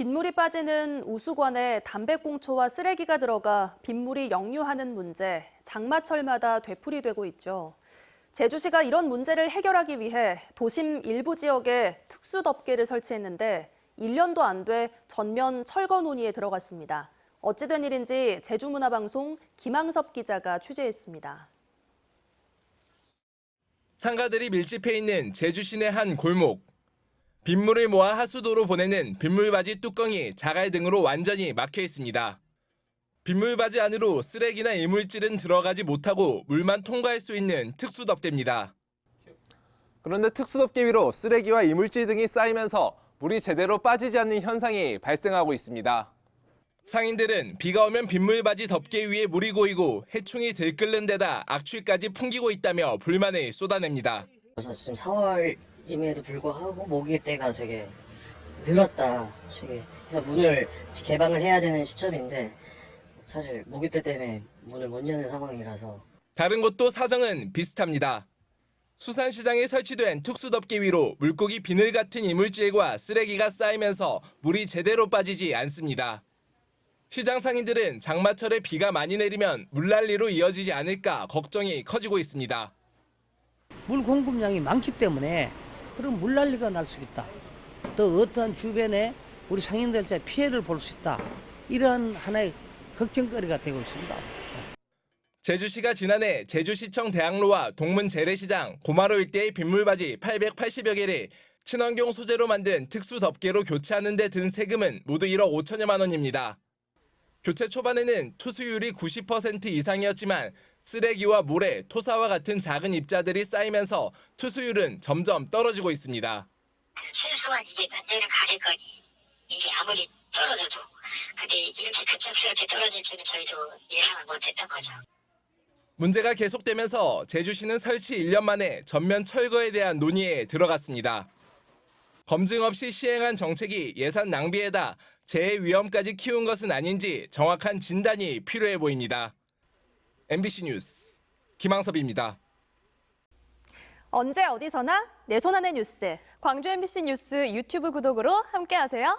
빗물이 빠지는 우수관에 담배꽁초와 쓰레기가 들어가 빗물이 역류하는 문제, 장마철마다 되풀이되고 있죠. 제주시가 이런 문제를 해결하기 위해 도심 일부 지역에 특수덮개를 설치했는데 1년도 안 돼 전면 철거 논의에 들어갔습니다. 어찌된 일인지 제주문화방송 김항섭 기자가 취재했습니다. 상가들이 밀집해 있는 제주 시내 한 골목. 빗물을 모아 하수도로 보내는 빗물바지 뚜껑이 자갈 등으로 완전히 막혀 있습니다. 빗물바지 안으로 쓰레기나 이물질은 들어가지 못하고 물만 통과할 수 있는 특수덮개입니다. 그런데 특수덮개 위로 쓰레기와 이물질 등이 쌓이면서 물이 제대로 빠지지 않는 현상이 발생하고 있습니다. 상인들은 비가 오면 빗물바지 덮개 위에 물이 고이고 해충이 들끓는 데다 악취까지 풍기고 있다며 불만을 쏟아냅니다. 그래서 지금 4월임에도 불구하고 모기때가 되게 늘었다. 그래서 문을 개방을 해야 되는 시점인데 사실 모기때 때문에 문을 못 여는 상황이라서. 다른 곳도 사정은 비슷합니다. 수산시장에 설치된 특수덮개 위로 물고기 비늘 같은 이물질과 쓰레기가 쌓이면서 물이 제대로 빠지지 않습니다. 시장 상인들은 장마철에 비가 많이 내리면 물난리로 이어지지 않을까 걱정이 커지고 있습니다. 물 공급량이 많기 때문에 그런 물난리가 날 수 있다. 또 어떠한 주변에 우리 상인들한테 피해를 볼 수 있다. 이런 하나의 걱정거리가 되고 있습니다. 제주시가 지난해 제주시청 대학로와 동문 재래시장, 고마로 일대의 빗물바지 880여 개를 친환경 소재로 만든 특수덮개로 교체하는 데 든 세금은 모두 1억 5천여만 원입니다. 교체 초반에는 투수율이 90% 이상이었지만 쓰레기와 모래, 토사와 같은 작은 입자들이 쌓이면서 투수율은 점점 떨어지고 있습니다. 최소한 이게 몇 년을 가릴 거니 이게 아무리 떨어져도 근데 이렇게 급작스럽게 떨어질 줄은 저희도 예상을 못했던 거죠. 문제가 계속되면서 제주시는 설치 1년 만에 전면 철거에 대한 논의에 들어갔습니다. 검증 없이 시행한 정책이 예산 낭비에다 재해 위험까지 키운 것은 아닌지 정확한 진단이 필요해 보입니다. MBC 뉴스 김항섭입니다. 언제 어디서나 내 손 안의 뉴스. 광주 MBC 뉴스 유튜브 구독으로 함께하세요.